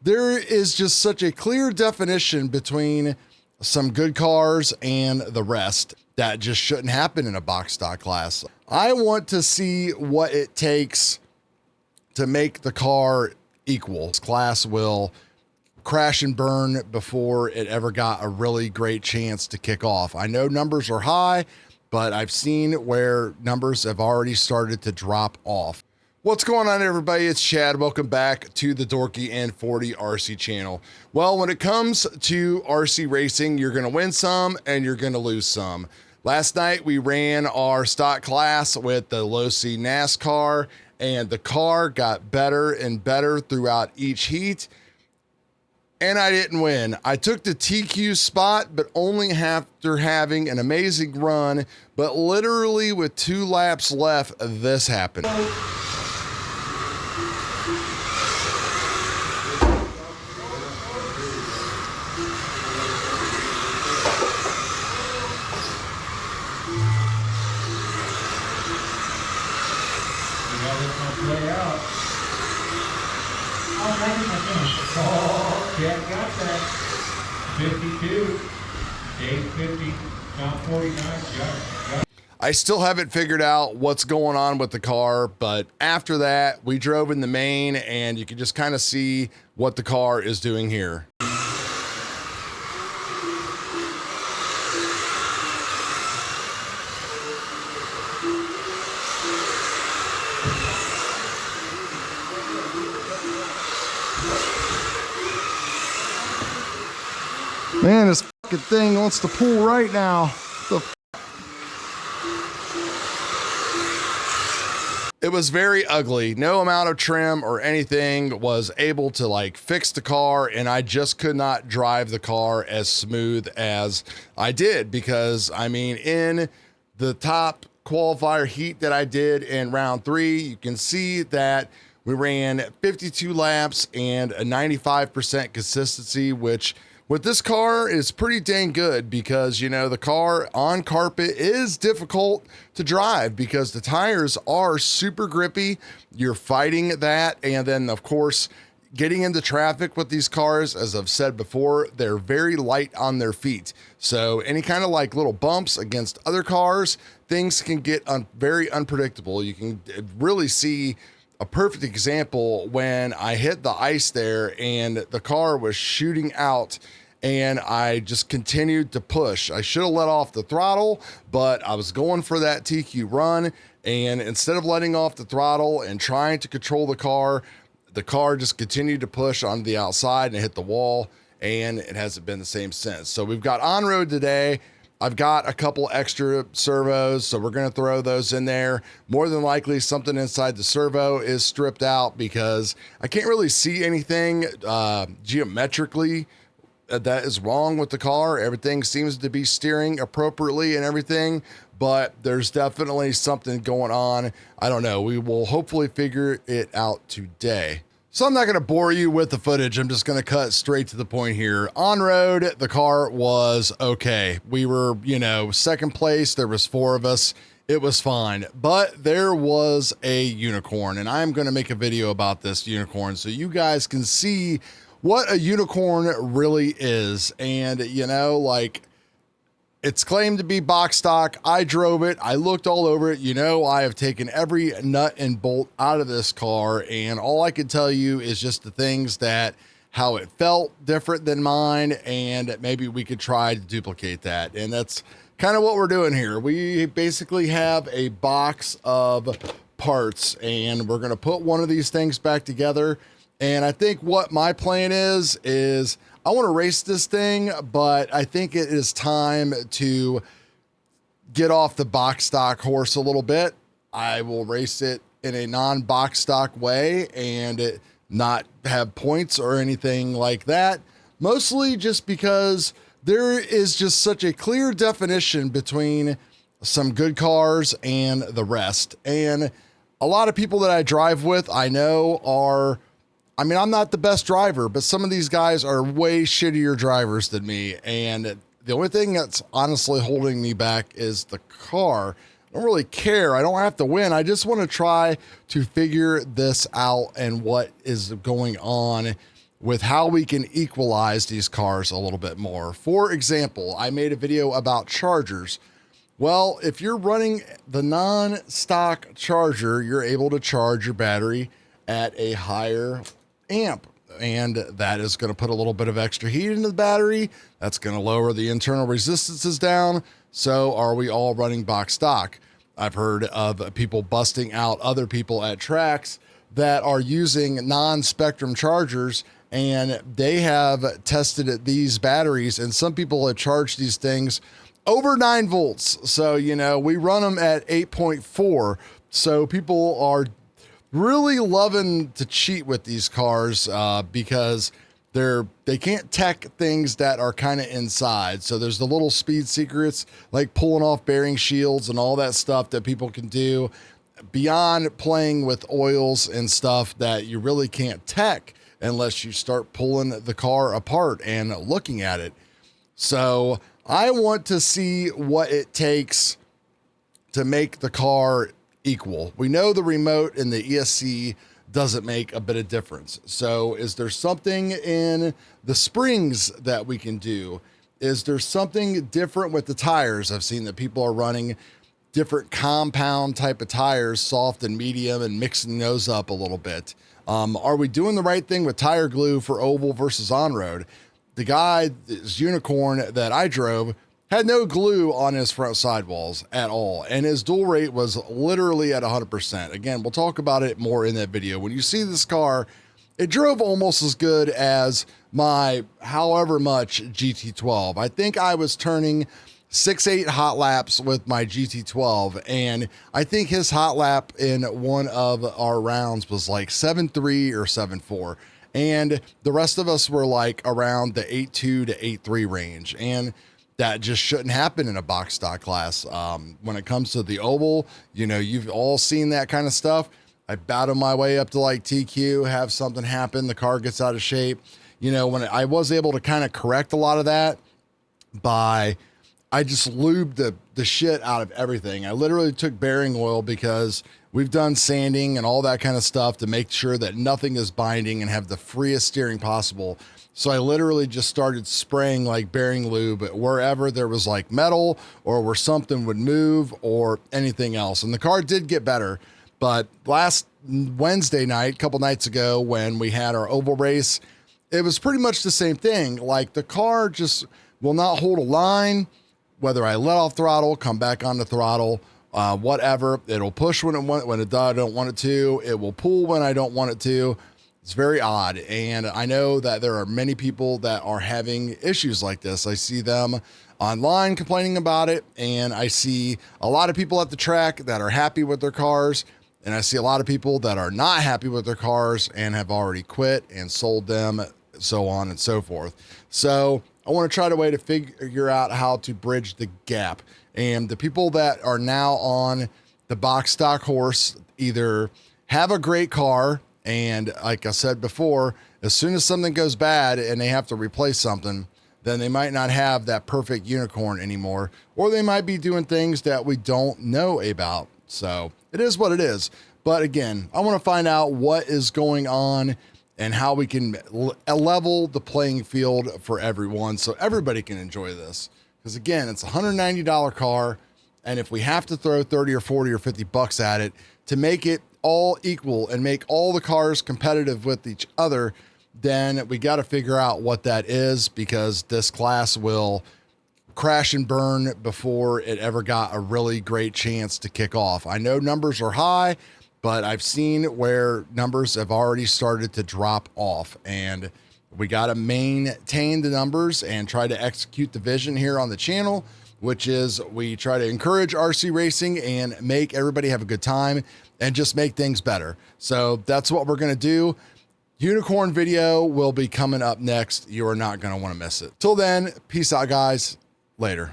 there is just such a clear definition between some good cars and the rest that just shouldn't happen in a box stock class. I want to see what it takes to make the car equal. This class will crash and burn before it ever got a really great chance to kick off. I know numbers are high, but I've seen where numbers have already started to drop off. What's going on, everybody? It's Chad. Welcome back to the Dorky and 40 RC channel. Well, when it comes to RC racing, you're going to win some and you're going to lose some. Last night we ran our stock class with the Losi Nascar, and the car got better and better throughout each heat. And I didn't win. I took the TQ spot, but only after having an amazing run. But literally with 2 laps left, this happened. Play out. Oh, yeah, got that. 52, Dave 50, John 49, got it. I still haven't figured out what's going on with the car, but after that, we drove in the main, and you can just kind of see what the car is doing here. Man, this fucking thing wants to pull right now. It was very ugly. No amount of trim or anything was able to like fix the car, and I just could not drive the car as smooth as I did, because I mean, in the top qualifier heat that I did in round 3, you can see that we ran 52 laps and a 95% consistency, which with this car is pretty dang good, because, you know, the car on carpet is difficult to drive because the tires are super grippy. You're fighting that. And then, of course, getting into traffic with these cars, as I've said before, they're very light on their feet. So any kind of like little bumps against other cars, things can get very unpredictable. You can really see a perfect example when I hit the ice there and the car was shooting out, and I just continued to push. I should have let off the throttle, but I was going for that TQ run, and instead of letting off the throttle and trying to control the car just continued to push on the outside and hit the wall, and it hasn't been the same since. So we've got on road today. I've got a couple extra servos, so we're going to throw those in there. More than likely, something inside the servo is stripped out because I can't really see anything geometrically that is wrong with the car. Everything seems to be steering appropriately and everything, but there's definitely something going on. I don't know. We will hopefully figure it out today. So I'm not going to bore you with the footage. I'm just going to cut straight to the point here. On road, the car was okay. We were, you know, second place. There was 4 of us. It was fine, but there was a unicorn, and I'm going to make a video about this unicorn so you guys can see what a unicorn really is. And, you know, like, it's claimed to be box stock. I drove it. I looked all over it. You know, I have taken every nut and bolt out of this car, and all I can tell you is just the things that how it felt different than mine, and maybe we could try to duplicate that. And that's kind of what we're doing here. We basically have a box of parts, and we're going to put one of these things back together. And I think what my plan is I want to race this thing, but I think it is time to get off the box stock horse a little bit. I will race it in a non-box stock way and not have points or anything like that. Mostly just because there is just such a clear definition between some good cars and the rest. And a lot of people that I drive with, I know are, I mean, I'm not the best driver, but some of these guys are way shittier drivers than me. And the only thing that's honestly holding me back is the car. I don't really care. I don't have to win. I just want to try to figure this out and what is going on with how we can equalize these cars a little bit more. For example, I made a video about chargers. Well, if you're running the non-stock charger, you're able to charge your battery at a higher amp. And that is going to put a little bit of extra heat into the battery. That's going to lower the internal resistances down. So are we all running box stock? I've heard of people busting out other people at tracks that are using non-spectrum chargers, and they have tested these batteries, and some people have charged these things over 9 volts. So, you know, we run them at 8.4. So people are really loving to cheat with these cars because they can't tech things that are kind of inside. So there's the little speed secrets like pulling off bearing shields and all that stuff that people can do beyond playing with oils and stuff that you really can't tech unless you start pulling the car apart and looking at it. So I want to see what it takes to make the car equal. We know the remote and the ESC doesn't make a bit of difference. So is there something in the springs that we can do? Is there something different with the tires? I've seen that people are running different compound type of tires, soft and medium, and mixing those up a little bit. Are we doing the right thing with tire glue for oval versus on-road? The guy, this unicorn that I drove, had no glue on his front sidewalls at all, and his dual rate was literally at 100%. Again, we'll talk about it more in that video. When you see this car, it drove almost as good as my however much GT12. I think I was turning 6.8 hot laps with my GT12, and I think his hot lap in one of our rounds was like 7.3 or 7.4, and the rest of us were like around the 8.2 to 8.3 range, and that just shouldn't happen in a box stock class. When it comes to the oval, you know, you've all seen that kind of stuff. I battle my way up to like TQ, have something happen, the car gets out of shape. You know, when I was able to kind of correct a lot of that by, I just lubed the shit out of everything. I literally took bearing oil because we've done sanding and all that kind of stuff to make sure that nothing is binding and have the freest steering possible. So I literally just started spraying like bearing lube wherever there was like metal or where something would move or anything else. And the car did get better. But last Wednesday night, a couple nights ago, when we had our oval race, it was pretty much the same thing. Like the car just will not hold a line, whether I let off throttle, come back on the throttle, whatever. It'll push when I don't want it to. It will pull when I don't want it to. It's very odd. And I know that there are many people that are having issues like this. I see them online complaining about it, and I see a lot of people at the track that are happy with their cars, and I see a lot of people that are not happy with their cars and have already quit and sold them, so on and so forth. So I want to try a way to figure out how to bridge the gap. And the people that are now on the box stock horse either have a great car, and like I said before, as soon as something goes bad and they have to replace something, then they might not have that perfect unicorn anymore, or they might be doing things that we don't know about. So it is what it is. But again, I want to find out what is going on and how we can level the playing field for everyone so everybody can enjoy this. Because again, it's a $190 car, and if we have to throw 30 or 40 or 50 bucks at it to make it all equal and make all the cars competitive with each other, then we got to figure out what that is, because this class will crash and burn before it ever got a really great chance to kick off. I know numbers are high, but I've seen where numbers have already started to drop off, and we got to maintain the numbers and try to execute the vision here on the channel, which is we try to encourage RC racing and make everybody have a good time and just make things better. So that's what we're going to do. Unicorn video will be coming up next. You are not going to want to miss it. Till then, peace out, guys. Later.